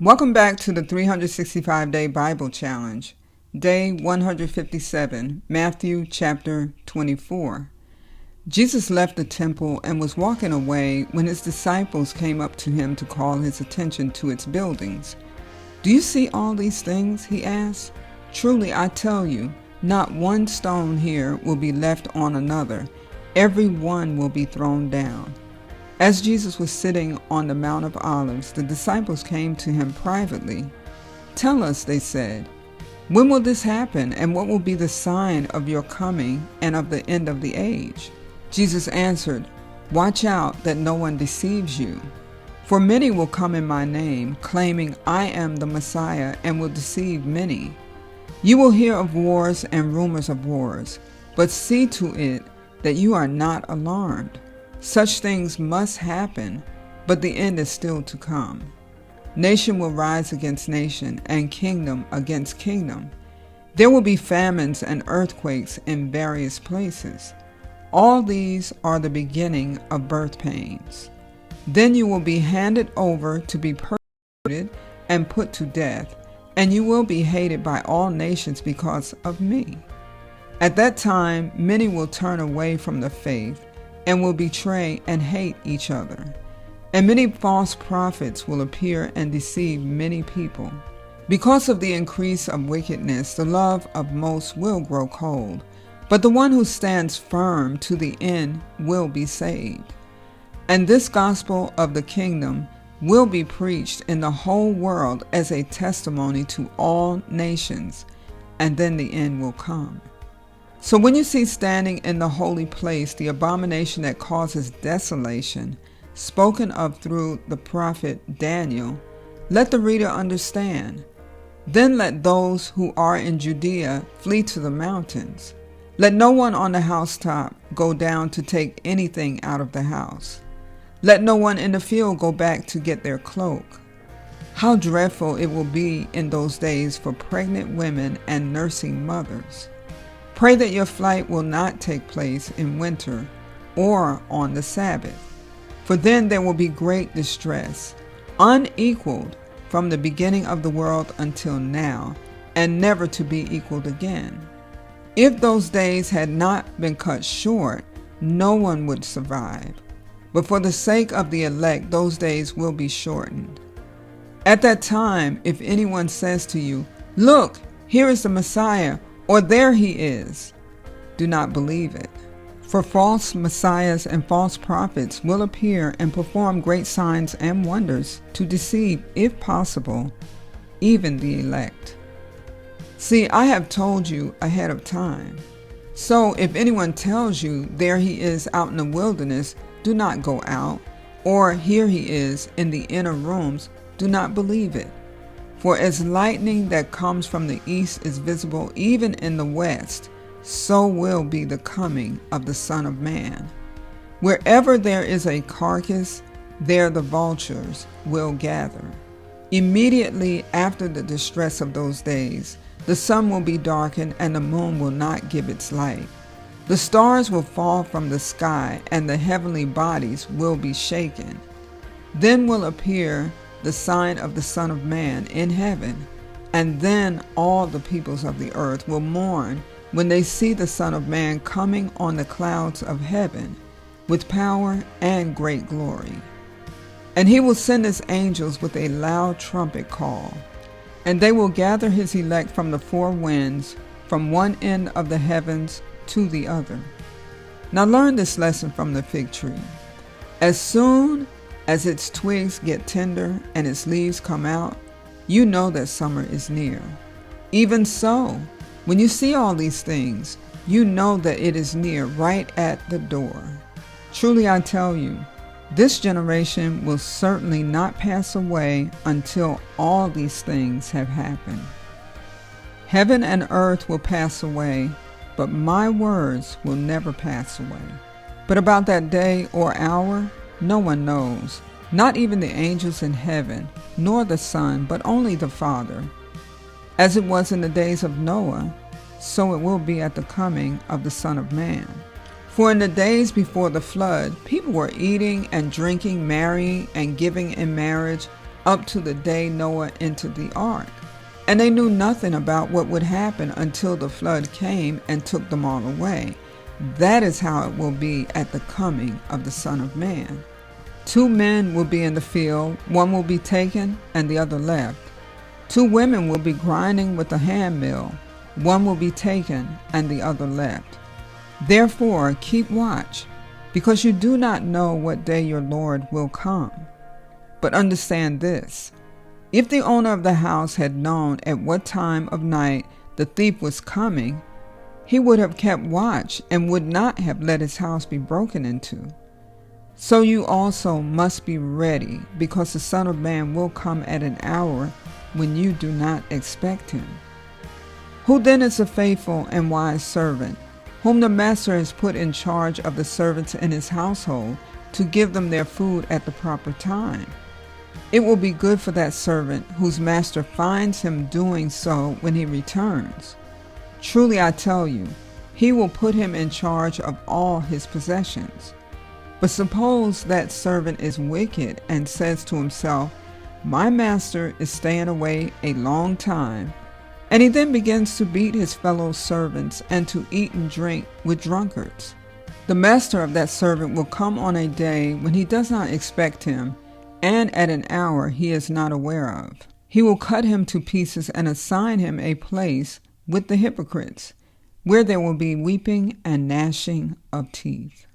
Welcome back to the 365-Day Bible Challenge, Day 157, Matthew chapter 24. Jesus left the temple and was walking away when his disciples came up to him to call his attention to its buildings. "Do you see all these things?" he asked. "Truly I tell you, not one stone here will be left on another. Every one will be thrown down." As Jesus was sitting on the Mount of Olives, the disciples came to him privately. "Tell us," they said, "when will this happen, and what will be the sign of your coming and of the end of the age?" Jesus answered, "Watch out that no one deceives you. For many will come in my name, claiming I am the Messiah, and will deceive many. You will hear of wars and rumors of wars, but see to it that you are not alarmed. Such things must happen, but the end is still to come. Nation will rise against nation, and kingdom against kingdom. There will be famines and earthquakes in various places. All these are the beginning of birth pains. Then you will be handed over to be persecuted and put to death, and you will be hated by all nations because of me. At that time, many will turn away from the faith and will betray and hate each other. And many false prophets will appear and deceive many people. Because of the increase of wickedness, the love of most will grow cold, but the one who stands firm to the end will be saved. And this gospel of the kingdom will be preached in the whole world as a testimony to all nations, and then the end will come. So when you see standing in the holy place the abomination that causes desolation, spoken of through the prophet Daniel, let the reader understand. Then let those who are in Judea flee to the mountains. Let no one on the housetop go down to take anything out of the house. Let no one in the field go back to get their cloak. How dreadful it will be in those days for pregnant women and nursing mothers. Pray that your flight will not take place in winter or on the Sabbath, for then there will be great distress, unequaled from the beginning of the world until now, and never to be equaled again. If those days had not been cut short, no one would survive. But for the sake of the elect, those days will be shortened. At that time, if anyone says to you, 'Look, here is the Messiah,' or 'There he is,' do not believe it. For false messiahs and false prophets will appear and perform great signs and wonders to deceive, if possible, even the elect. See, I have told you ahead of time. So if anyone tells you, 'There he is out in the wilderness,' do not go out, or 'Here he is in the inner rooms,' do not believe it. For as lightning that comes from the east is visible even in the west, so will be the coming of the Son of Man. Wherever there is a carcass, there the vultures will gather. Immediately after the distress of those days, the sun will be darkened and the moon will not give its light. The stars will fall from the sky and the heavenly bodies will be shaken. Then will appear the sign of the Son of Man in heaven, and then all the peoples of the earth will mourn when they see the Son of Man coming on the clouds of heaven with power and great glory. And he will send his angels with a loud trumpet call, and they will gather his elect from the four winds, from one end of the heavens to the other. Now learn this lesson from the fig tree. As soon as its twigs get tender and its leaves come out, you know that summer is near. Even so, when you see all these things, you know that it is near, right at the door. Truly I tell you, this generation will certainly not pass away until all these things have happened. Heaven and earth will pass away, but my words will never pass away. But about that day or hour, no one knows, not even the angels in heaven, nor the Son, but only the Father. As it was in the days of Noah, so it will be at the coming of the Son of Man. For in the days before the flood, people were eating and drinking, marrying and giving in marriage up to the day Noah entered the ark. And they knew nothing about what would happen until the flood came and took them all away. That is how it will be at the coming of the Son of Man. 2 men will be in the field, one will be taken and the other left. 2 women will be grinding with a hand mill, one will be taken and the other left. Therefore keep watch, because you do not know what day your Lord will come. But understand this: if the owner of the house had known at what time of night the thief was coming, he would have kept watch and would not have let his house be broken into. So you also must be ready, because the Son of Man will come at an hour when you do not expect him. Who then is a faithful and wise servant, whom the master has put in charge of the servants in his household to give them their food at the proper time? It will be good for that servant whose master finds him doing so when he returns. Truly I tell you, he will put him in charge of all his possessions. But suppose that servant is wicked and says to himself, "My master is staying away a long time," and he then begins to beat his fellow servants and to eat and drink with drunkards. The master of that servant will come on a day when he does not expect him, and at an hour he is not aware of. He will cut him to pieces and assign him a place with the hypocrites, where there will be weeping and gnashing of teeth.